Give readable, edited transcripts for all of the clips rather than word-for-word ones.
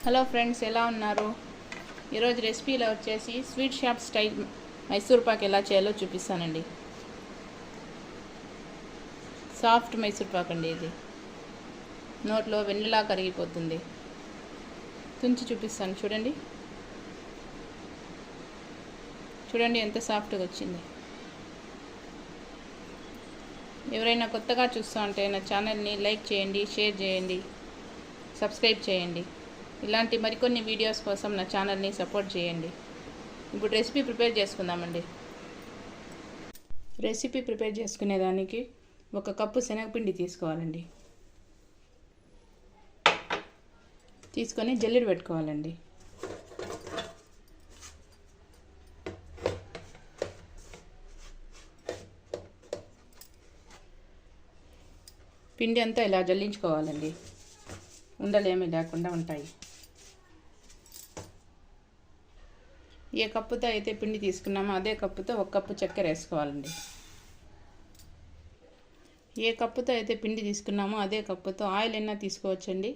Hello friends, ఎలా ఉన్నారు? ఈరోజు రెసిపీలో వచ్చేసి sweet shop style Mysore Pak ఎలా చేయాలో చూపిస్తానండి. సాఫ్ట్ మైసూర్ పాక్ అండి. ఇది నోట్లో వెన్నెలా కరిగిపోతుంది. తుంచి చూపిస్తాను, చూడండి చూడండి ఎంత సాఫ్ట్గా వచ్చింది. ఎవరైనా కొత్తగా చూస్తూ ఉంటే నా ఛానల్ని లైక్ చేయండి, షేర్ చేయండి, సబ్స్క్రైబ్ చేయండి. ఇలాంటి మరికొన్ని వీడియోస్ కోసం నా ఛానల్ని సపోర్ట్ చేయండి. ఇప్పుడు రెసిపీ ప్రిపేర్ చేసుకుందామండి. రెసిపీ ప్రిపేర్ చేసుకునేదానికి 1 కప్పు శనగపిండి తీసుకోవాలండి. తీసుకొని జల్లెడ పెట్టుకోవాలండి. పిండి అంతా ఇలా జల్లించుకోవాలండి. ఉండలేమీ లేకుండా ఉంటాయి. ఏ కప్పుతో అయితే పిండి తీసుకున్నామో అదే కప్పుతో 1 కప్పు చక్కెర వేసుకోవాలండి. ఏ కప్పుతో అయితే పిండి తీసుకున్నామో అదే కప్పుతో ఆయిల్ అయినా తీసుకోవచ్చండి,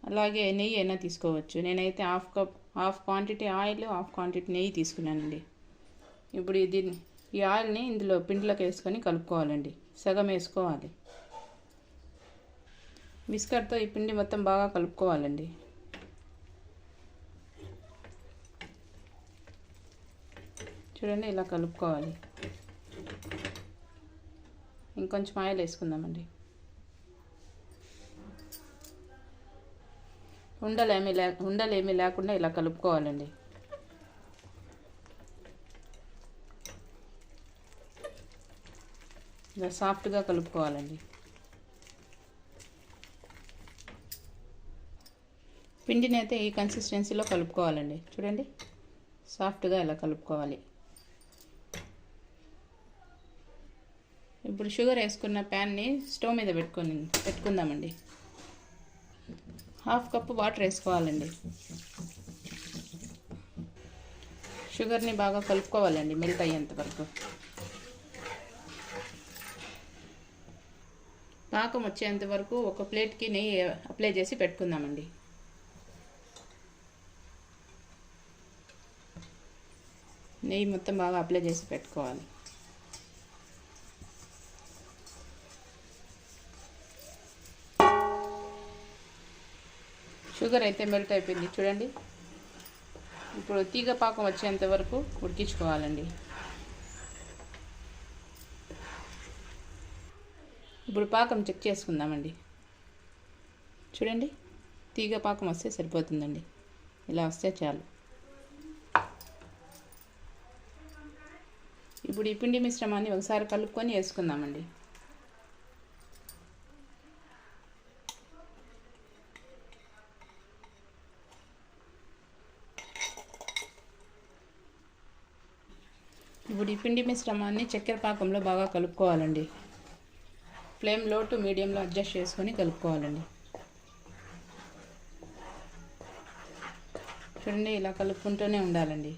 అలాగే నెయ్యి అయినా తీసుకోవచ్చు. నేనైతే half quantity oil, half quantity నెయ్యి తీసుకున్నానండి. ఇప్పుడు ఈ ఆయిల్ని ఇందులో పిండిలోకి వేసుకొని కలుపుకోవాలండి. సగం వేసుకోవాలి. విస్కర్తో ఈ పిండి మొత్తం బాగా కలుపుకోవాలండి. చూడండి, ఇలా కలుపుకోవాలి. ఇంకొంచెం ఆయిల్ వేసుకుందామండి. ఉండలేమీ లేకుండా ఇలా కలుపుకోవాలండి. ఇలా సాఫ్ట్గా కలుపుకోవాలండి. పిండిని అయితే ఈ కన్సిస్టెన్సీలో కలుపుకోవాలండి. చూడండి, సాఫ్ట్గా ఇలా కలుపుకోవాలి. ఇప్పుడు షుగర్ వేసుకున్న ప్యాన్ని స్టవ్ మీద పెట్టుకుందామండి. 1/2 కప్పు వాటర్ వేసుకోవాలండి. షుగర్ని బాగా కలుపుకోవాలండి, మెల్ట్ అయ్యేంత వరకు. పాకం వచ్చేంత వరకు ఒక ప్లేట్కి నెయ్యి అప్లై చేసి పెట్టుకుందామండి. నెయ్యి మొత్తం బాగా అప్లై చేసి పెట్టుకోవాలి. షుగర్ అయితే మెల్ట్ అయిపోయింది, చూడండి. ఇప్పుడు తీగ పాకం వచ్చేంత వరకు ఉడికించుకోవాలండి. ఇప్పుడు పాకం చెక్ చేసుకుందామండి. చూడండి, తీగ పాకం వస్తే సరిపోతుందండి. ఇలా వస్తే చాలు. ఇప్పుడు ఈ పిండి మిశ్రమాన్ని ఒకసారి కలుపుకొని వేసుకుందామండి. ఇప్పుడు ఈ పిండి మిశ్రమాన్ని చక్కెర పాకంలో బాగా కలుపుకోవాలండి. ఫ్లేమ్ లో టు మీడియంలో అడ్జస్ట్ చేసుకొని కలుపుకోవాలండి. చూడండి, ఇలా కలుపుకుంటూనే ఉండాలండి.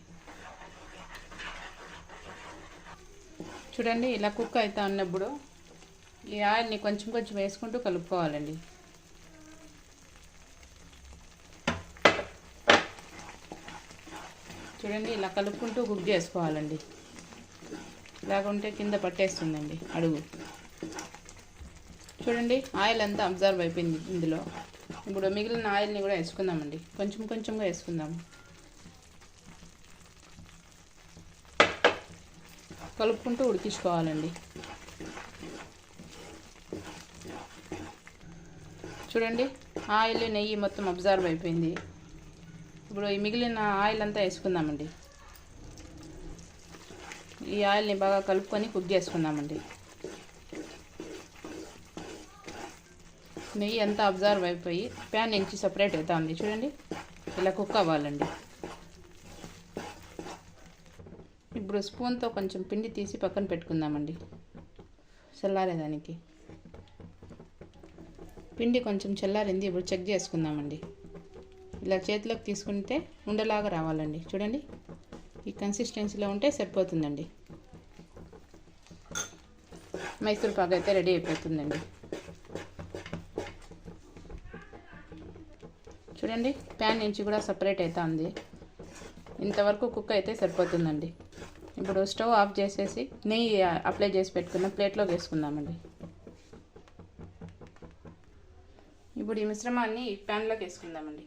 చూడండి, ఇలా కుక్ అవుతా ఉన్నప్పుడు ఈ ఆయిల్ని కొంచెం కొంచెం వేసుకుంటూ కలుపుకోవాలండి. చూడండి, ఇలా కలుపుకుంటూ కుక్ చేసుకోవాలండి. ఇలాగుంటే కింద పట్టేస్తుందండి అడుగు. చూడండి, ఆయిల్ అంతా అబ్జర్వ్ అయిపోయింది ఇందులో. ఇప్పుడు మిగిలిన ఆయిల్ని కూడా వేసుకుందామండి. కొంచెం కొంచెంగా వేసుకుందాము. కలుపుకుంటూ ఉడికించుకోవాలండి. చూడండి, ఆయిల్ నెయ్యి మొత్తం అబ్జర్వ్ అయిపోయింది. ఇప్పుడు ఈ మిగిలిన ఆయిల్ అంతా వేసుకుందామండి. ఈ ఆయిల్ని బాగా కలుపుకొని కుక్ చేసుకుందామండి. నెయ్యి అంతా అబ్జర్వ్ అయిపోయి ప్యాన్ నుంచి సపరేట్ అవుతుంది. చూడండి, ఇలా కుక్ అవ్వాలండి. ఇప్పుడు స్పూన్తో కొంచెం పిండి తీసి పక్కన పెట్టుకుందామండి, చల్లారేదానికి. పిండి కొంచెం చల్లారింది. ఇప్పుడు చెక్ చేసుకుందామండి. ఇలా చేతిలోకి తీసుకుంటే ఉండలాగా రావాలండి. చూడండి, ఈ కన్సిస్టెన్సీలో ఉంటే సరిపోతుందండి. మైసూర్ పాక్ అయితే రెడీ అయిపోతుందండి. చూడండి ప్యాన్ నుంచి కూడా సపరేట్ అవుతుంది. ఇంతవరకు కుక్ అయితే సరిపోతుందండి. ఇప్పుడు స్టవ్ ఆఫ్ చేసేసి నెయ్యి అప్లై చేసి పెట్టుకున్న ప్లేట్లోకి వేసుకుందామండి. ఇప్పుడు ఈ మిశ్రమాన్ని ప్యాన్లోకి వేసుకుందామండి.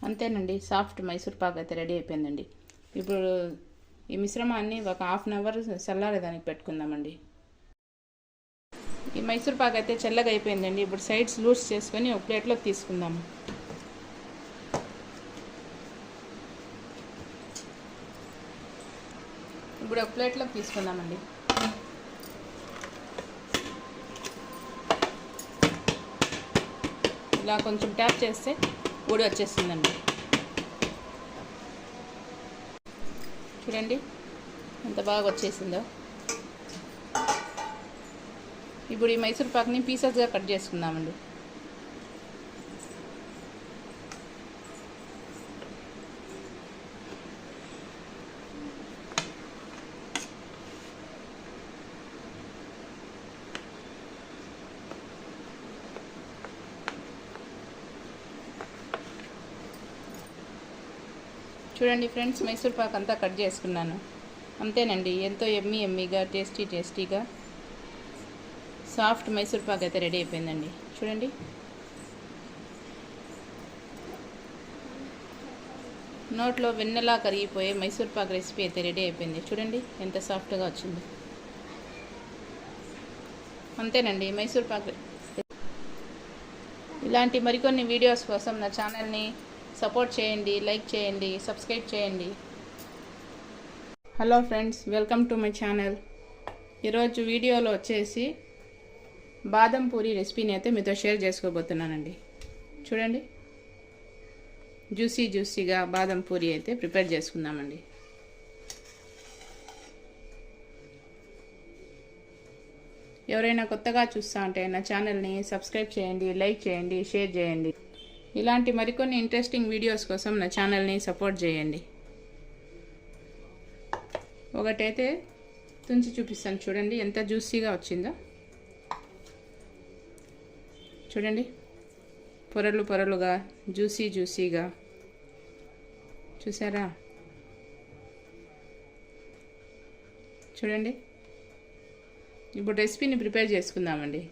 అంతేనండి, సాఫ్ట్ మైసూర్ పాక్ అయితే రెడీ అయిపోయిందండి. ఇప్పుడు ఈ మిశ్రమాన్ని ఒక హాఫ్ అన్ అవర్ చల్లారేదానికి పెట్టుకుందామండి. ఈ మైసూర్ పాక్ అయితే చల్లగా అయిపోయిందండి. ఇప్పుడు సైడ్స్ లూజ్ చేసుకొని ఒక ప్లేట్లోకి తీసుకుందాము. ఇప్పుడు ఒక ప్లేట్లోకి తీసుకుందామండి. ఇలా కొంచెం ట్యాప్ చేస్తే పొడి వచ్చేస్తుందండి. చూడండి ఎంత బాగా వచ్చేసిందో. ఇప్పుడు ఈ మైసూర్ పాక్ని పీసెస్గా కట్ చేసుకుందామండి. చూడండి ఫ్రెండ్స్, మైసూర్ పాక్ అంతా కట్ చేసుకున్నాను. అంతేనండి, ఎంతో ఎమ్మీగా టేస్టీగా సాఫ్ట్ మైసూర్ పాక్ అయితే రెడీ అయిపోయిందండి. చూడండి నోట్లో వెన్నెలా కరిగిపోయే మైసూర్ పాక్ రెసిపీ అయితే రెడీ అయిపోయింది. చూడండి ఎంత సాఫ్ట్గా వచ్చింది. అంతేనండి, మైసూర్ పాక్. ఇలాంటి మరికొన్ని వీడియోస్ కోసం నా ఛానల్ని సపోర్ట్ చేయండి, లైక్ చేయండి, సబ్స్క్రైబ్ చేయండి. Hello friends, welcome to my channel. ఈరోజు వీడియోలో వచ్చేసి బాదం పూరి రెసిపీని అయితే మీతో షేర్ చేసుకోబోతున్నానండి. చూడండి జ్యూసీగా బాదం పూరి అయితే ప్రిపేర్ చేసుకుందామండి. ఎవరైనా కొత్తగా చూస్తూ ఉంటే నా ఛానల్ని సబ్స్క్రైబ్ చేయండి, లైక్ చేయండి, షేర్ చేయండి. ఇలాంటి మరికొన్ని ఇంట్రెస్టింగ్ వీడియోస్ కోసం నా ఛానల్ని సపోర్ట్ చేయండి. ఒకటైతే తుంచి చూపిస్తాను. చూడండి ఎంత జ్యూసీగా వచ్చిందో. చూడండి పొరలుగా జ్యూసీగా చూసారా? చూడండి ఇప్పుడు రెసిపీని ప్రిపేర్ చేసుకుందామండి.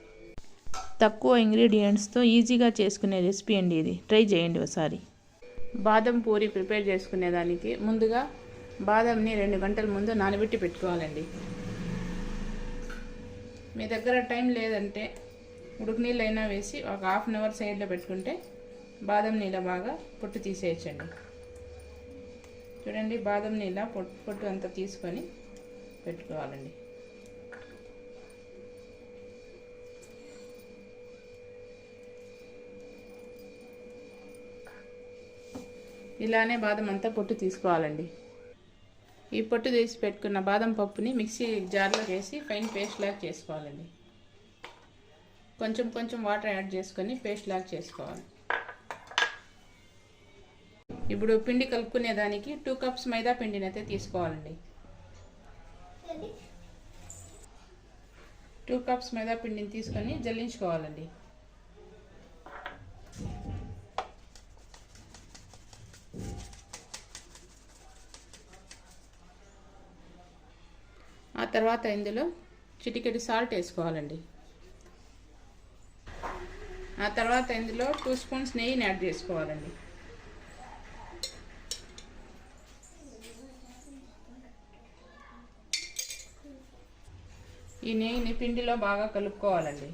తక్కువ ఇంగ్రీడియంట్స్తో ఈజీగా చేసుకునే రెసిపీ అండి ఇది. ట్రై చేయండి ఒకసారి. బాదం పూరి ప్రిపేర్ చేసుకునేదానికి ముందుగా బాదంని 2 గంటల ముందు నానబెట్టి పెట్టుకోవాలండి. మీ దగ్గర టైం లేదంటే ఉడుకునీళ్ళు అయినా వేసి ఒక హాఫ్ అన్ అవర్ సైడ్లో పెట్టుకుంటే బాదం నీళ్ళ బాగా పొట్టు తీసేయచ్చండి. చూడండి బాదం నీళ్ళ పొట్టు అంతా తీసుకొని పెట్టుకోవాలండి. ఇలానే బాదం అంతా పొట్టు తీసుకోవాలండి. ఈ పొట్టు తీసి పెట్టుకున్న బాదం పప్పుని మిక్సీ జార్లో వేసి ఫైన్ పేస్ట్ లాగా చేసుకోవాలండి. కొంచెం వాటర్ యాడ్ చేసుకొని పేస్ట్ లాగా చేసుకోవాలి. ఇప్పుడు పిండి కలుపుకునే దానికి 2 కప్స్ మైదా పిండిని అయితే తీసుకోవాలండి. 2 కప్స్ మైదా పిండిని తీసుకొని జల్లించుకోవాలండి. ఆ తర్వాత ఇందులో చిటికెడు సాల్ట్ వేసుకోవాలండి. ఆ తర్వాత ఇందులో 2 స్పూన్స్ నెయ్యిని యాడ్ చేసుకోవాలండి. ఈ నెయ్యిని పిండిలో బాగా కలుపుకోవాలండి.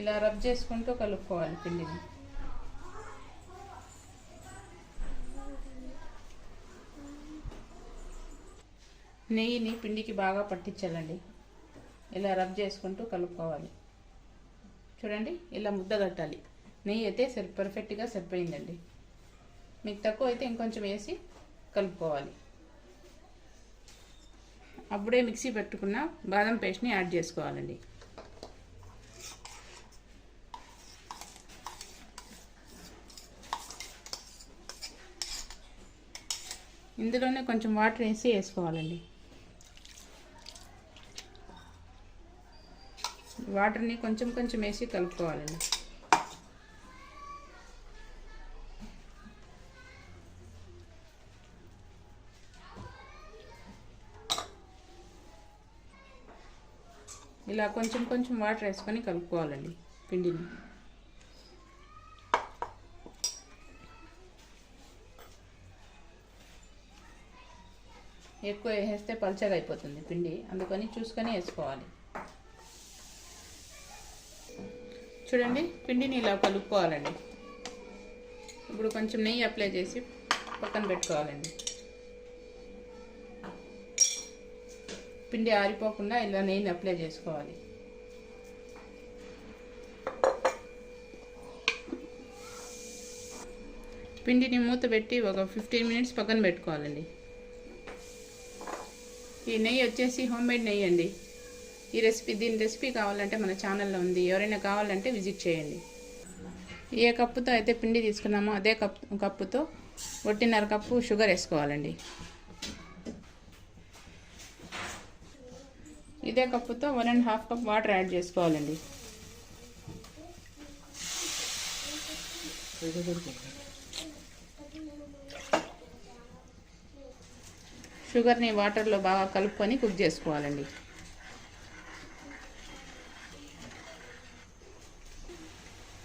ఇలా రబ్ చేసుకుంటూ కలుపుకోవాలి పిండిని. నెయ్యిని పిండికి బాగా పట్టించాలండి. ఇలా రబ్ చేసుకుంటూ కలుపుకోవాలి. చూడండి ఇలా ముద్ద కట్టాలి. నెయ్యి అయితే పర్ఫెక్ట్గా సరిపోయిందండి. మీకు తక్కువ అయితే ఇంకొంచెం వేసి కలుపుకోవాలి. అప్పుడే మిక్సీ పెట్టుకున్న బాదం పేస్ట్ని యాడ్ చేసుకోవాలండి. ఇందులోనే కొంచెం వాటర్ వేసుకోవాలండి. వాటర్ని కొంచెం కొంచెం వేసి కలుపుకోవాలండి. ఇలా కొంచెం కొంచెం వాటర్ వేసుకొని కలుపుకోవాలండి పిండిని. ఎక్కువ వేస్తే పల్చగా అయిపోతుంది పిండి, అందుకని చూసుకొని వేసుకోవాలి. చూడండి, పిండిని ఇలా కలుపుకోవాలండి. ఇప్పుడు కొంచెం నెయ్యి అప్లై చేసి పక్కన పెట్టుకోవాలండి. పిండి ఆరిపోకుండా ఇలా నెయ్యిని అప్లై చేసుకోవాలి. పిండిని మూత పెట్టి ఒక 15 మినిట్స్ పక్కన పెట్టుకోవాలండి. ఈ నెయ్యి వచ్చేసి హోమ్మేడ్ నెయ్యి అండి. దీని రెసిపీ కావాలంటే మన ఛానల్లో ఉంది, ఎవరైనా కావాలంటే విజిట్ చేయండి. ఏ కప్పుతో అయితే పిండి తీసుకున్నామో అదే కప్పుతో 1.5 కప్పు షుగర్ వేసుకోవాలండి. ఇదే కప్పుతో 1.5 కప్ వాటర్ యాడ్ చేసుకోవాలండి. షుగర్ని వాటర్లో బాగా కలుపుకొని కుక్ చేసుకోవాలండి.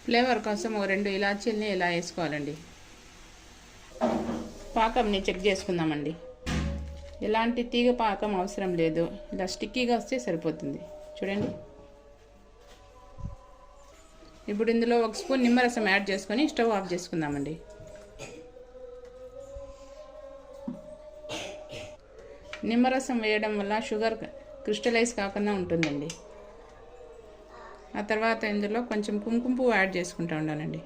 ఫ్లేవర్ కోసం 2 ఇలాచీలని ఇలా వేసుకోవాలండి. పాకంని చెక్ చేసుకుందామండి. ఎలాంటి తీగ పాకం అవసరం లేదు, ఇలా స్టిక్కీగా వస్తే సరిపోతుంది. చూడండి, ఇప్పుడు ఇందులో 1 స్పూన్ నిమ్మరసం యాడ్ చేసుకొని స్టవ్ ఆఫ్ చేసుకుందామండి. నిమ్మరసం వేయడం వల్ల షుగర్ క్రిస్టలైజ్ కాకుండా ఉంటుందండి. ఆ తర్వాత ఇందులో కొంచెం కుంకుమ పువ్వు యాడ్ చేసుకుంటూ ఉండాలండి.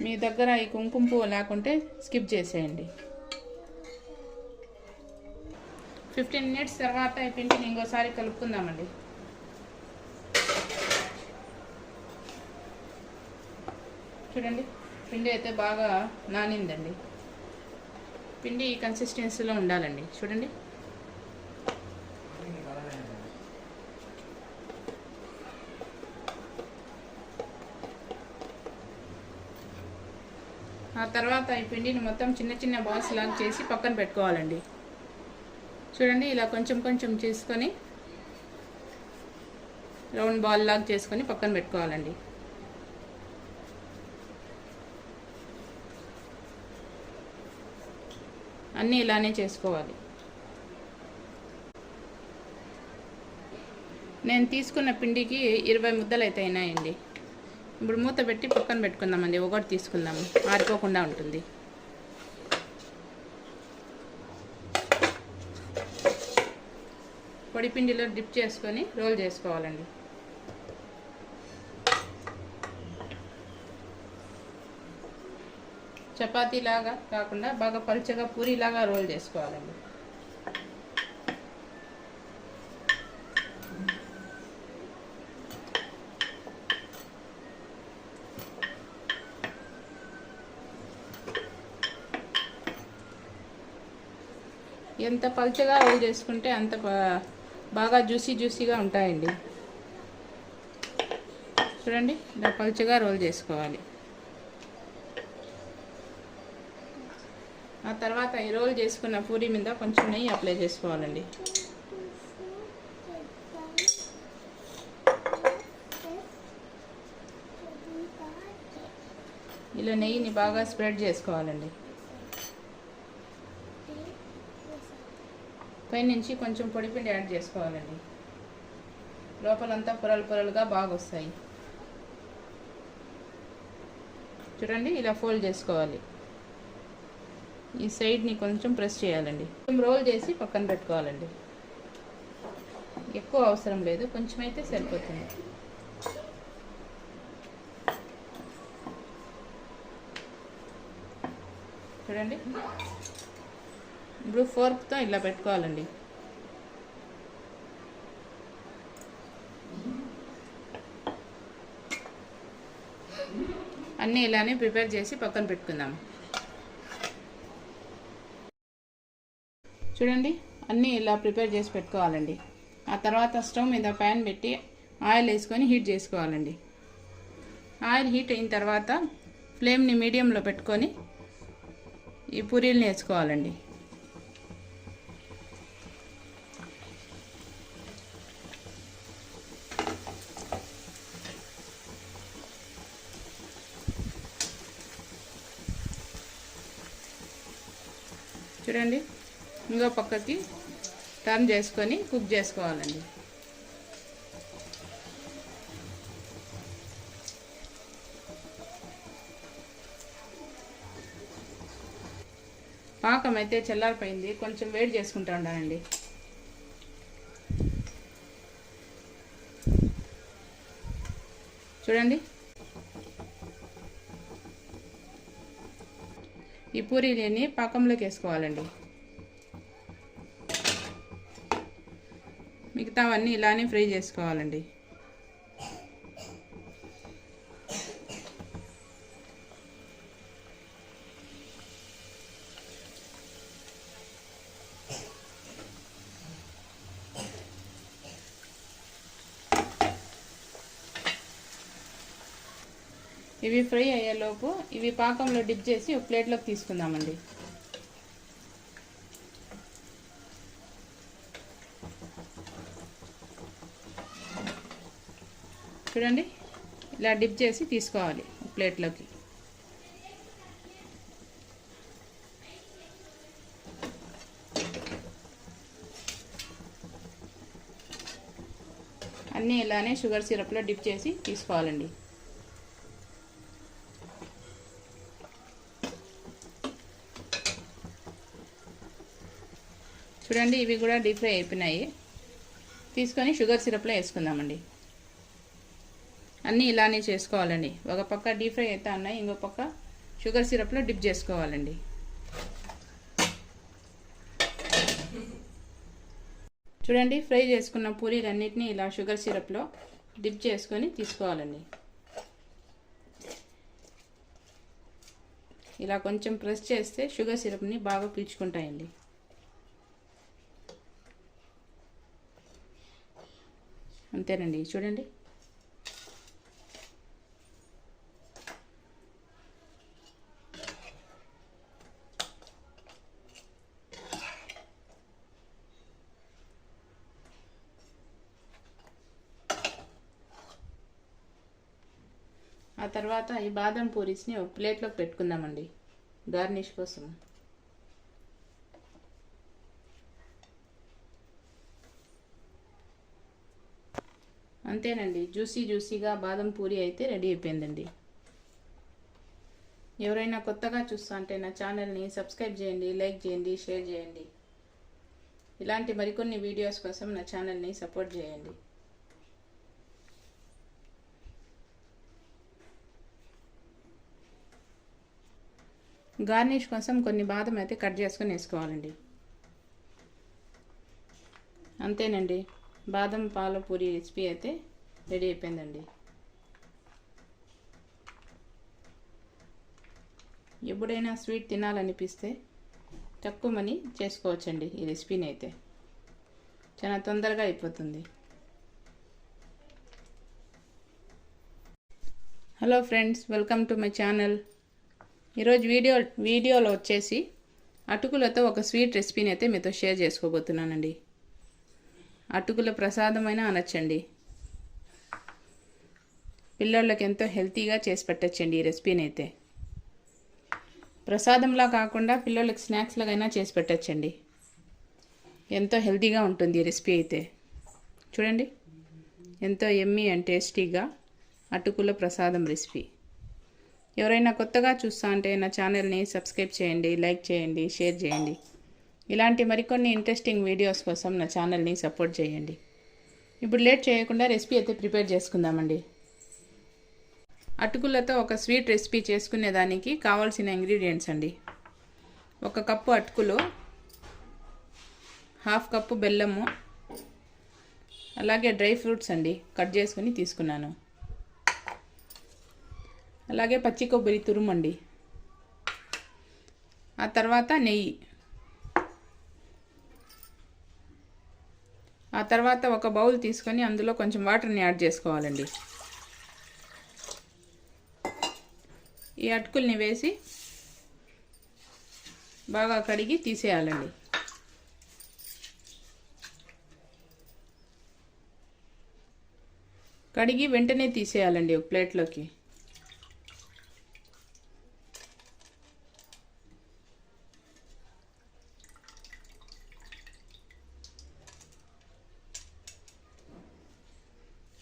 మీ దగ్గర ఈ కుంకుమ పువ్వు లేకుంటే స్కిప్ చేసేయండి. 15 మినిట్స్ తర్వాత ఈ పిండిని ఇంకోసారి కలుపుకుందామండి. చూడండి, పిండి అయితే బాగా నానిందండి. పిండి ఈ కన్సిస్టెన్సీలో ఉండాలండి. చూడండి, ఆ తర్వాత ఈ పిండిని మొత్తం చిన్న చిన్న బాల్స్ లాగా చేసి పక్కన పెట్టుకోవాలండి. చూడండి, ఇలా కొంచెం కొంచెం చేసుకొని రౌండ్ బాల్ లాగా చేసుకొని పక్కన పెట్టుకోవాలండి. అన్నీ ఇలానే చేసుకోవాలి. నేను తీసుకున్న పిండికి 20 ముద్దలు అయితే అయినాయండి. ఇప్పుడు మూత పెట్టి పక్కన పెట్టుకుందామండి. ఒకటి తీసుకుందాము, ఆరిపోకుండా ఉంటుంది. పొడి పిండిలో డిప్ చేసుకొని రోల్ చేసుకోవాలండి. చపాతీలాగా కాకుండా బాగా పలుచగా పూరీలాగా రోల్ చేసుకోవాలండి. ఎంత పలుచగా రోల్ చేసుకుంటే అంత బాగా జ్యూసీగా ఉంటాయండి. చూడండి, ఇలా పలుచగా రోల్ చేసుకోవాలి. ఆ తర్వాత ఈ రోల్ చేసుకున్న పూరీ మీద కొంచెం నెయ్యి అప్లై చేసుకోవాలండి. ఇలా నెయ్యిని బాగా స్ప్రెడ్ చేసుకోవాలండి. పైనుంచి కొంచెం పొడిపిండి యాడ్ చేసుకోవాలండి. లోపలంతా పొరలుగా బాగా వస్తాయి. చూడండి, ఇలా ఫోల్డ్ చేసుకోవాలి. ఈ సైడ్ని కొంచెం ప్రెస్ చేయాలండి. రోల్ చేసి పక్కన పెట్టుకోవాలండి. ఎక్కువ అవసరం లేదు, కొంచెం అయితే సరిపోతుంది. చూడండి, ఇప్పుడు ఫోర్క్తో ఇలా పెట్టుకోవాలండి. అన్నీ ఇలానే ప్రిపేర్ చేసి పక్కన పెట్టుకుందాం. చూడండి, అన్నీ ఇలా ప్రిపేర్ చేసి పెట్టుకోవాలండి. ఆ తర్వాత స్టవ్ మీద ప్యాన్ పెట్టి ఆయిల్ వేసుకొని హీట్ చేసుకోవాలండి. ఆయిల్ హీట్ అయిన తర్వాత ఫ్లేమ్ని మీడియంలో పెట్టుకొని ఈ పూరీలను వేసుకోవాలండి. చూడండి, ఇంకో పక్కకి టర్న్ చేసుకొని కుక్ చేసుకోవాలండి. పాకం అయితే చల్లారిపోయింది, కొంచెం వేడి చేసుకుంటూ ఉండాలండి. చూడండి, ఈ పూరీలని పాకంలోకి వేసుకోవాలండి. మిగతావన్నీ ఇలానే ఫ్రై చేసుకోవాలండి. ఇవి ఫ్రై అయ్యేలోపు ఇవి పాకంలో డిప్ చేసి ఒక ప్లేట్లోకి తీసుకుందామండి. చూడండి, ఇలా డిప్ చేసి తీసుకోవాలి ఒక ప్లేట్లోకి. అన్నీ ఇలానే షుగర్ సిరప్లో డిప్ చేసి తీసుకోవాలండి. చూడండి, ఇవి కూడా డీప్ ఫ్రై అయిపోయినాయి. తీసుకొని షుగర్ సిరప్లో వేసుకుందామండి. అన్నీ ఇలానే చేసుకోవాలండి. ఒక పక్క డీప్ ఫ్రై అయితే అన్నాయి, ఇంకో పక్క షుగర్ సిరప్లో డిప్ చేసుకోవాలండి. చూడండి, ఫ్రై చేసుకున్న పూరీలన్నిటినీ ఇలా షుగర్ సిరప్లో డిప్ చేసుకొని తీసుకోవాలండి. ఇలా కొంచెం ప్రెస్ చేస్తే షుగర్ సిరప్ని బాగా పీల్చుకుంటాయండి. అంతేనండి. చూడండి, ఆ తర్వాత ఈ బాదం పూరీస్ని ఒక ప్లేట్లోకి పెట్టుకుందామండి గార్నిష్ కోసం. అంతేనండి, జ్యూసీగా బాదం పూరి అయితే రెడీ అయిపోయిందండి. ఎవరైనా కొత్తగా చూస్తా అంటే నా ఛానల్ని సబ్స్క్రైబ్ చేయండి, లైక్ చేయండి, షేర్ చేయండి. ఇలాంటి మరికొన్ని వీడియోస్ కోసం నా ఛానల్ని సపోర్ట్ చేయండి. గార్నిష్ కోసం కొన్ని బాదం అయితే కట్ చేసుకొని వేసుకోవాలండి. అంతేనండి, బాదం పాల పూరి రెసిపీ అయితే రెడీ అయిపోయిందండి. ఎప్పుడైనా స్వీట్ తినాలనిపిస్తే తక్కువ మనీ చేసుకోవచ్చండి. ఈ రెసిపీని అయితే చాలా తొందరగా అయిపోతుంది. Hello friends, welcome to my channel. ఈరోజు వీడియోలో వచ్చేసి అటుకులతో ఒక స్వీట్ రెసిపీని అయితే మీతో షేర్ చేసుకోబోతున్నానండి. అటుకుల ప్రసాదమైన అనొచ్చండి. పిల్లలకి ఎంతో హెల్తీగా చేసి పెట్టచ్చండి ఈ రెసిపీని అయితే. ప్రసాదంలా కాకుండా పిల్లలకి స్నాక్స్ లాగైనా చేసి పెట్టచ్చండి. ఎంతో హెల్తీగా ఉంటుంది ఈ రెసిపీ అయితే. చూడండి, ఎంతో యమ్మీ అండ్ టేస్టీగా అటుకుల ప్రసాదం రెసిపీ. ఎవరైనా కొత్తగా చూస్తా అంటే నా ఛానల్ని సబ్స్క్రైబ్ చేయండి, లైక్ చేయండి, షేర్ చేయండి. ఇలాంటి మరికొన్ని ఇంట్రెస్టింగ్ వీడియోస్ కోసం నా ఛానల్ని సపోర్ట్ చేయండి. ఇప్పుడు లేట్ చేయకుండా రెసిపీ అయితే ప్రిపేర్ చేసుకుందామండి. అటుకులతో ఒక స్వీట్ రెసిపీ చేసుకునేదానికి కావాల్సిన ఇంగ్రీడియంట్స్ అండి: 1 కప్పు అటుకులు, 1/2 కప్పు బెల్లము, అలాగే డ్రై ఫ్రూట్స్ అండి కట్ చేసుకుని తీసుకున్నాను. అలాగే పచ్చి కొబ్బరి తురుమండి. ఆ తర్వాత నెయ్యి. ఆ తర్వాత ఒక బౌల్ తీసుకొని అందులో కొంచెం వాటర్ని యాడ్ చేసుకోవాలండి. ఈ అటుకుల్ని వేసి బాగా కడిగి తీసేయాలండి. కడిగి వెంటనే తీసేయాలండి ఒక ప్లేట్లోకి.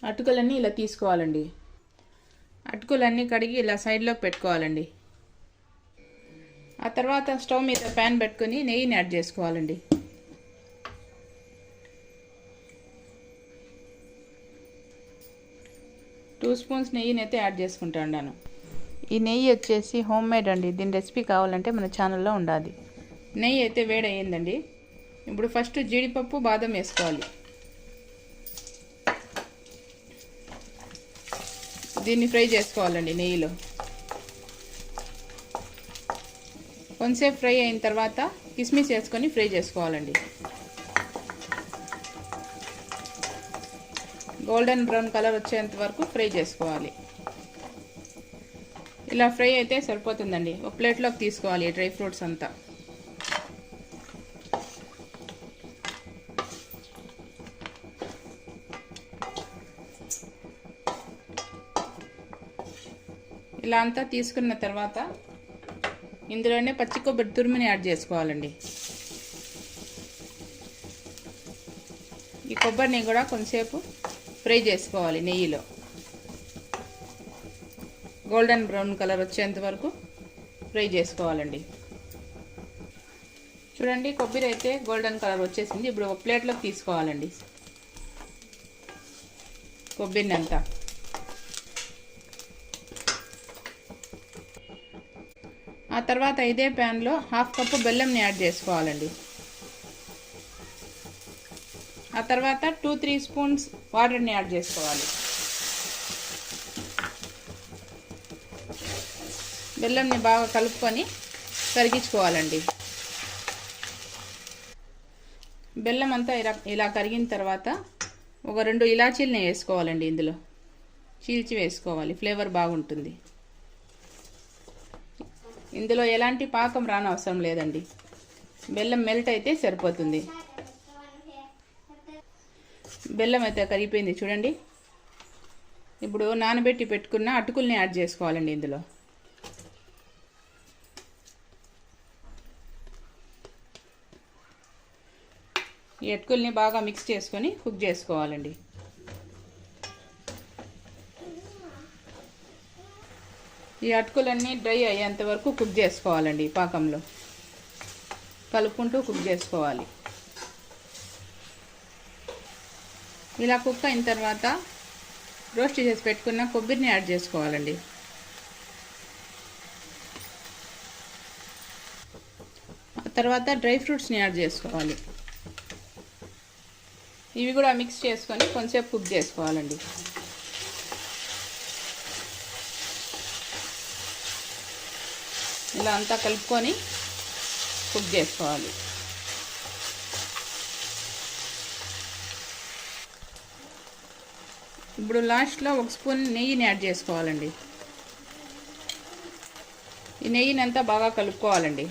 అటుకులన్నీ ఇలా తీసుకోవాలండి. అటుకులన్నీ కడిగి ఇలా సైడ్లోకి పెట్టుకోవాలండి. ఆ తర్వాత స్టవ్ మీద ప్యాన్ పెట్టుకొని నెయ్యిని యాడ్ చేసుకోవాలండి. టూ స్పూన్స్ నెయ్యిని అయితే యాడ్ చేసుకుంటాను. ఈ నెయ్యి వచ్చేసి హోమ్ మేడ్ అండి. దీని రెసిపీ కావాలంటే మన ఛానల్లో ఉండాలి. నెయ్యి అయితే వేడయ్యిందండి. ఇప్పుడు ఫస్ట్ జీడిపప్పు బాదం వేసుకోవాలి. దీన్ని ఫ్రై చేసుకోవాలండి నెయ్యిలో. కొంచెంసేపు ఫ్రై అయిన తర్వాత కిస్మిస్ వేసుకొని ఫ్రై చేసుకోవాలండి. గోల్డెన్ బ్రౌన్ కలర్ వచ్చేంత వరకు ఫ్రై చేసుకోవాలి. ఇలా ఫ్రై అయితే సరిపోతుందండి. ఒక ప్లేట్లోకి తీసుకోవాలి డ్రై ఫ్రూట్స్ అంతా. ఇలా అంతా తీసుకున్న తర్వాత ఇందులోనే పచ్చి కొబ్బరి తురుముని యాడ్ చేసుకోవాలండి. ఈ కొబ్బరిని కూడా కొంచెంసేపు ఫ్రై చేసుకోవాలి నెయ్యిలో. గోల్డెన్ బ్రౌన్ కలర్ వచ్చేంత వరకు ఫ్రై చేసుకోవాలండి. చూడండి, కొబ్బరి అయితే గోల్డెన్ కలర్ వచ్చేసింది. ఇప్పుడు ఒక ప్లేట్లోకి తీసుకోవాలండి కొబ్బరిని అంతా. ఆ తర్వాత ఇదే ప్యాన్లో 1/2 కప్పు బెల్లంని యాడ్ చేసుకోవాలండి. ఆ తర్వాత 2-3 స్పూన్స్ వాటర్ని యాడ్ చేసుకోవాలి. బెల్లంని బాగా కలుపుకొని కరిగించుకోవాలండి. బెల్లం అంతా ఇలా కరిగిన తర్వాత ఒక 2 ఇలాచీలని వేసుకోవాలండి. ఇందులో చీల్చి వేసుకోవాలి, ఫ్లేవర్ బాగుంటుంది. ఇందులో ఎలాంటి పాకం రానవసరం లేదండి. బెల్లం మెల్ట్ అయితే సరిపోతుంది. బెల్లం అయితే కరిగిపోయింది చూడండి. ఇప్పుడు నానబెట్టి పెట్టుకున్న అటుకుల్ని యాడ్ చేసుకోవాలండి ఇందులో. ఈ అటుకుల్ని బాగా మిక్స్ చేసుకొని కుక్ చేసుకోవాలండి. ఈ అటుకులన్నీ డ్రై అయ్యేంత వరకు కుక్ చేసుకోవాలండి. పాకంలో కలుపుకుంటూ కుక్ చేసుకోవాలి. ఇలా కుక్ అయిన తర్వాత రోస్ట్ చేసి పెట్టుకున్న కొబ్బరిని యాడ్ చేసుకోవాలండి. ఆ తర్వాత డ్రై ఫ్రూట్స్ని యాడ్ చేసుకోవాలి. ఇవి కూడా మిక్స్ చేసుకొని కొంచెంసేపు కుక్ చేసుకోవాలండి. ఇలా అంతా కలుపుకొని కుక్ చేసుకోవాలి. ఇప్పుడు లాస్ట్లో 1 స్పూన్ నెయ్యిని యాడ్ చేసుకోవాలండి. ఈ నెయ్యిని అంతా బాగా కలుపుకోవాలండి.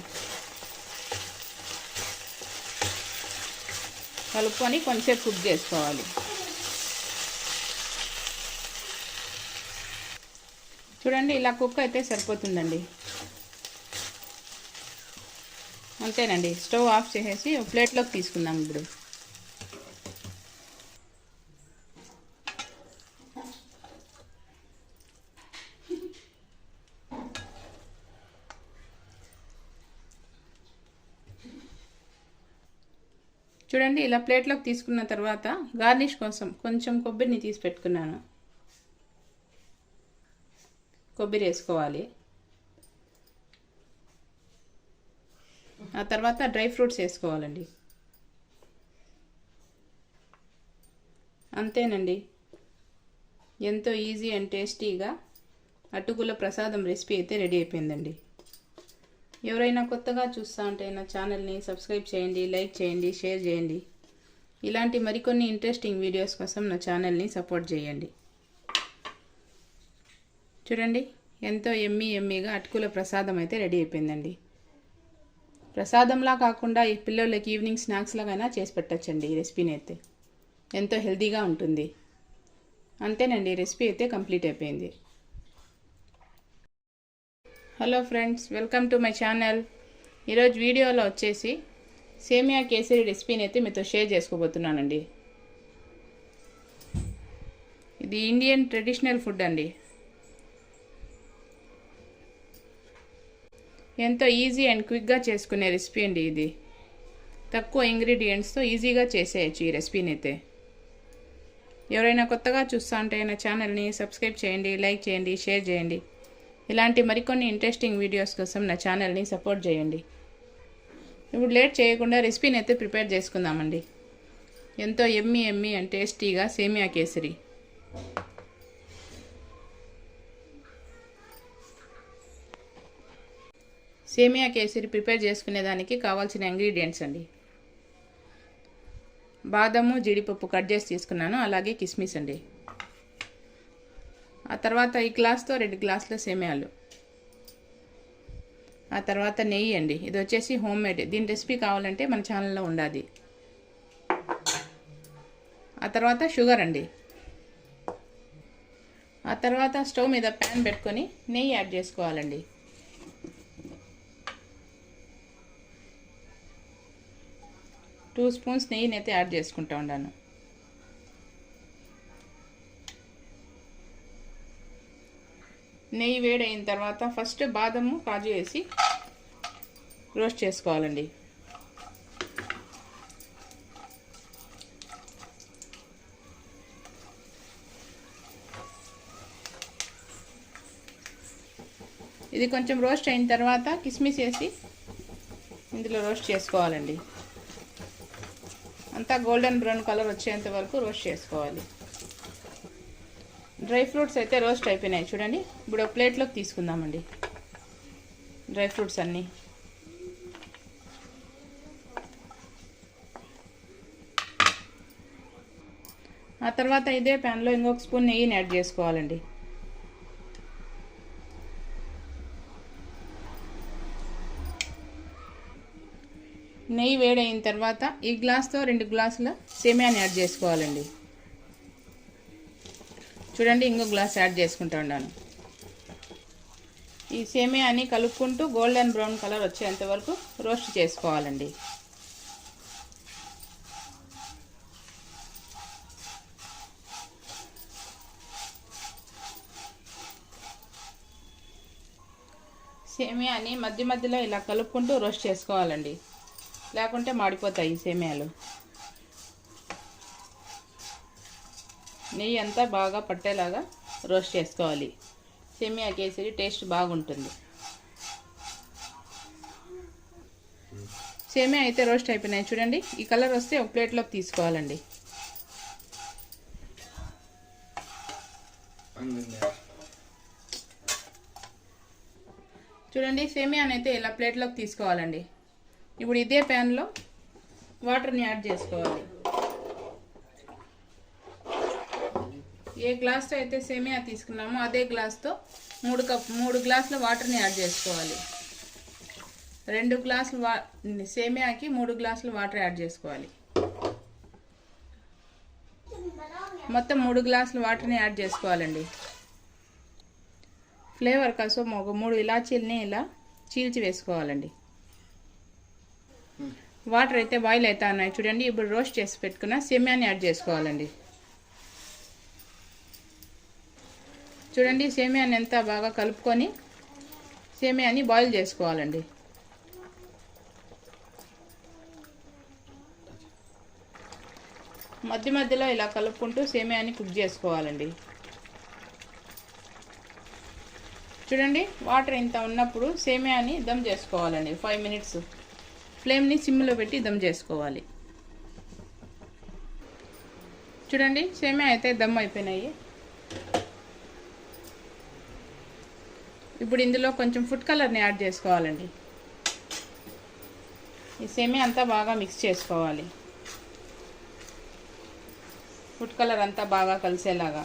కలుపుకొని కొంచెంసేపు కుక్ చేసుకోవాలి. చూడండి, ఇలా కుక్ అయితే సరిపోతుందండి. అంతేనండి. స్టవ్ ఆఫ్ చేసేసి ఒక ప్లేట్లోకి తీసుకుందాం. ఇప్పుడు చూడండి, ఇలా ప్లేట్లోకి తీసుకున్న తర్వాత గార్నిష్ కోసం కొంచెం కొబ్బరిని తీసి పెట్టుకున్నాను. కొబ్బరి వేసుకోవాలి. ఆ తర్వాత డ్రై ఫ్రూట్స్ వేసుకోవాలండి. అంతేనండి. ఎంతో ఈజీ అండ్ టేస్టీగా అటుకుల ప్రసాదం రెసిపీ అయితే రెడీ అయిపోయిందండి. ఎవరైనా కొత్తగా చూస్తా ఉంటే నా ఛానల్ని సబ్స్క్రైబ్ చేయండి, లైక్ చేయండి, షేర్ చేయండి. ఇలాంటి మరికొన్ని ఇంట్రెస్టింగ్ వీడియోస్ కోసం నా ఛానల్ని సపోర్ట్ చేయండి. చూడండి, ఎంతో ఎమ్మీగా అటుకుల ప్రసాదం అయితే రెడీ అయిపోయిందండి. ప్రసాదంలా కాకుండా ఈ పిల్లలకి ఈవినింగ్ స్నాక్స్ లాగైనా చేసి పెట్టచ్చండి. ఈ రెసిపీని అయితే ఎంతో హెల్తీగా ఉంటుంది. అంతేనండి, రెసిపీ అయితే కంప్లీట్ అయిపోయింది. Hello friends, welcome to my channel. ఈరోజు వీడియోలో వచ్చేసి సేమియా కేసరి రెసిపీని అయితే మీతో షేర్ చేసుకోబోతున్నానండి. ఇది ఇండియన్ ట్రెడిషనల్ ఫుడ్ అండి. ఎంతో ఈజీ అండ్ క్విక్గా చేసుకునే రెసిపీ అండి. ఇది తక్కువ ఇంగ్రీడియంట్స్తో ఈజీగా చేసేయచ్చు ఈ రెసిపీని అయితే. ఎవరైనా కొత్తగా చూస్తా ఉంటే నా ఛానల్ని సబ్స్క్రైబ్ చేయండి, లైక్ చేయండి, షేర్ చేయండి. ఇలాంటి మరికొన్ని ఇంట్రెస్టింగ్ వీడియోస్ కోసం నా ఛానల్ని సపోర్ట్ చేయండి. ఇప్పుడు లేట్ చేయకుండా రెసిపీని అయితే ప్రిపేర్ చేసుకుందామండి. ఎంతో ఎమ్మీ అండ్ టేస్టీగా సేమియా కేసరి. సేమియా కేసరి ప్రిపేర్ చేసుకునేదానికి కావాల్సిన ఇంగ్రీడియంట్స్ అండి. బాదము, జీడిపప్పు కట్ చేసి తీసుకున్నాను, అలాగే కిస్మిస్ అండి. ఆ తర్వాత ఈ గ్లాస్తో 2 గ్లాసుల సేమియాలు. ఆ తర్వాత నెయ్యి అండి. ఇది వచ్చేసి హోమ్ మేడ్. దీని రెసిపీ కావాలంటే మన ఛానల్లో ఉండాలి. ఆ తర్వాత షుగర్ అండి. ఆ తర్వాత స్టవ్ మీద ప్యాన్ పెట్టుకొని నెయ్యి యాడ్ చేసుకోవాలండి. టూ స్పూన్స్ నెయ్యిని అయితే యాడ్ చేసుకుంటూ ఉన్నాను. నెయ్యి వేడైన తర్వాత ఫస్ట్ బాదము, కాజు వేసి రోస్ట్ చేసుకోవాలండి. ఇది కొంచెం రోస్ట్ అయిన తర్వాత కిస్మిస్ వేసి ఇందులో రోస్ట్ చేసుకోవాలండి. అంతా గోల్డెన్ బ్రౌన్ కలర్ వచ్చేంత వరకు రోస్ట్ చేసుకోవాలి. డ్రై ఫ్రూట్స్ అయితే రోస్ట్ అయిపోయినాయి చూడండి. ఇప్పుడు ప్లేట్లోకి తీసుకుందామండి డ్రై ఫ్రూట్స్ అన్నీ. ఆ తర్వాత ఇదే ప్యాన్లో ఇంకొక స్పూన్ నెయ్యిని యాడ్ చేసుకోవాలండి. నెయ్యి వేడైన తర్వాత ఈ గ్లాస్తో 2 గ్లాసుల సేమియాని యాడ్ చేసుకోవాలండి. చూడండి, ఇంకో గ్లాస్ యాడ్ చేసుకుంటూ ఉన్నాను. ఈ సేమియాని కలుపుకుంటూ గోల్డెన్ బ్రౌన్ కలర్ వచ్చేంత వరకు రోస్ట్ చేసుకోవాలండి. సేమియాని మధ్యలో ఇలా కలుపుకుంటూ రోస్ట్ చేసుకోవాలండి, లేకుంటే మాడిపోతాయి సేమియాలు. నెయ్యి అంతా బాగా పట్టేలాగా రోస్ట్ చేసుకోవాలి. సేమియా కేసరి టేస్ట్ బాగుంటుంది. సేమియా అయితే రోస్ట్ అయిపోయినాయి చూడండి. ఈ కలర్ వస్తే ఒక ప్లేట్లోకి తీసుకోవాలండి. చూడండి, సేమియాని అయితే ఇలా ప్లేట్లోకి తీసుకోవాలండి. ఇప్పుడు ఇదే ప్యాన్లో వాటర్ని యాడ్ చేసుకోవాలి. ఏ గ్లాస్తో అయితే సేమియా తీసుకున్నామో అదే గ్లాస్తో 3 గ్లాసుల వాటర్ని యాడ్ చేసుకోవాలి. 2 గ్లాసులు సేమియాకి 3 గ్లాసులు వాటర్ యాడ్ చేసుకోవాలి. మొత్తం 3 గ్లాసుల వాటర్ని యాడ్ చేసుకోవాలండి. ఫ్లేవర్ కోసం ఒక 3 ఇలాచీలని ఇలా చీల్చి వేసుకోవాలండి. వాటర్ అయితే బాయిల్ అవుతా ఉన్నాయి చూడండి. ఇప్పుడు రోస్ట్ చేసి పెట్టుకున్న సేమియాని యాడ్ చేసుకోవాలండి. చూడండి, సేమియాని ఎంత బాగా కలుపుకొని సేమియాని బాయిల్ చేసుకోవాలండి. మధ్యలో ఇలా కలుపుకుంటూ సేమియాని కుక్ చేసుకోవాలండి. చూడండి, వాటర్ ఇంత ఉన్నప్పుడు సేమియాని దమ్ చేసుకోవాలండి. 5 మినిట్స్ ఫ్లేమ్ని సిమ్లో పెట్టి దమ్ చేసుకోవాలి. చూడండి, సేమియా అయితే దమ్ అయిపోయినాయి. ఇప్పుడు ఇందులో కొంచెం ఫుడ్ కలర్ని యాడ్ చేసుకోవాలండి. ఈ సేమియా అంతా బాగా మిక్స్ చేసుకోవాలి. ఫుడ్ కలర్ అంతా బాగా కలిసేలాగా.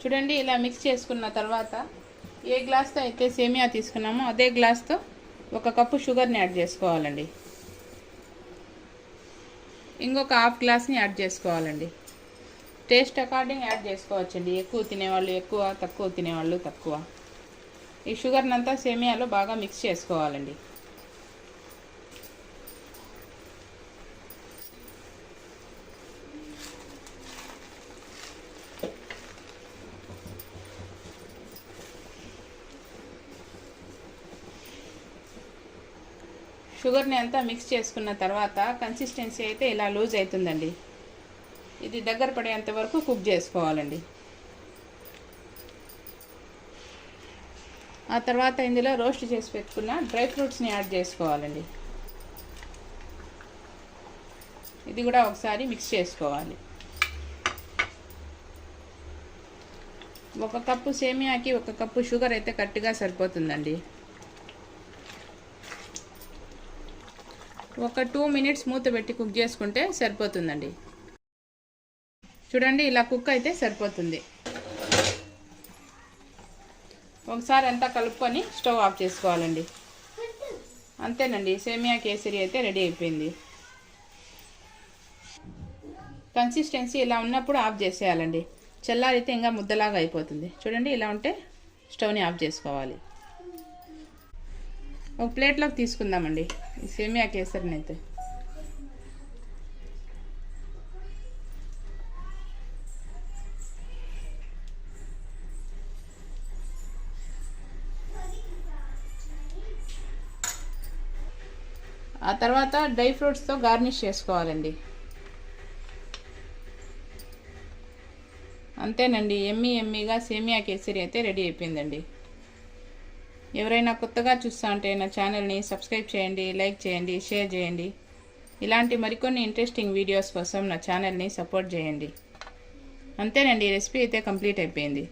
చూడండి, ఇలా మిక్స్ చేసుకున్న తర్వాత ఏ గ్లాస్తో అయితే సేమియా తీసుకున్నామో అదే గ్లాస్తో 1 కప్పు షుగర్ని యాడ్ చేసుకోవాలండి. ఇంకొక హాఫ్ గ్లాస్ని యాడ్ చేసుకోవాలండి. టేస్ట్ అకార్డింగ్ యాడ్ చేసుకోవచ్చండి. ఎక్కువ తినేవాళ్ళు ఎక్కువ, తక్కువ తినేవాళ్ళు తక్కువ. ఈ షుగర్ని అంతా సేమియాలో బాగా మిక్స్ చేసుకోవాలండి. షుగర్ని అంతా మిక్స్ చేసుకున్న తర్వాత కన్సిస్టెన్సీ అయితే ఇలా లూజ్ అవుతుందండి. ఇది దగ్గర పడేంత వరకు కుక్ చేసుకోవాలండి. ఆ తర్వాత ఇందులో రోస్ట్ చేసి పెట్టుకున్న డ్రై ఫ్రూట్స్ని యాడ్ చేసుకోవాలండి. ఇది కూడా ఒకసారి మిక్స్ చేసుకోవాలి. 1 కప్పు సేమియాకి 1 కప్పు షుగర్ అయితే కరెక్ట్గా సరిపోతుందండి. ఒక 2 మినిట్స్ మూత పెట్టి కుక్ చేసుకుంటే సరిపోతుందండి. చూడండి, ఇలా కుక్ అయితే సరిపోతుంది. ఒకసారి అంతా కలుపుకొని స్టవ్ ఆఫ్ చేసుకోవాలండి. అంతేనండి, సేమియా కేసరి అయితే రెడీ అయిపోయింది. కన్సిస్టెన్సీ ఇలా ఉన్నప్పుడు ఆఫ్ చేసేయాలండి. చల్లారితే ఇంకా ముద్దలాగా అయిపోతుంది. చూడండి, ఇలా ఉంటే స్టవ్ని ఆఫ్ చేసుకోవాలి. ఒక ప్లేట్లోకి తీసుకుందామండి ఈ సేమియా కేసరిని అయితే. ఆ తర్వాత డ్రై ఫ్రూట్స్తో గార్నిష్ చేసుకోవాలండి. అంతేనండి, ఎమ్మీగా సేమియా కేసరి అయితే రెడీ అయిపోయిందండి. ఎవరైనా కొత్తగా చూస్తా ఉంటే నా ఛానల్ని సబ్స్క్రైబ్ చేయండి, లైక్ చేయండి, షేర్ చేయండి. ఇలాంటి మరికొన్ని ఇంట్రెస్టింగ్ వీడియోస్ కోసం నా ఛానల్ని సపోర్ట్ చేయండి. అంతేనండి, రెసిపీ అయితే కంప్లీట్ అయిపోయింది.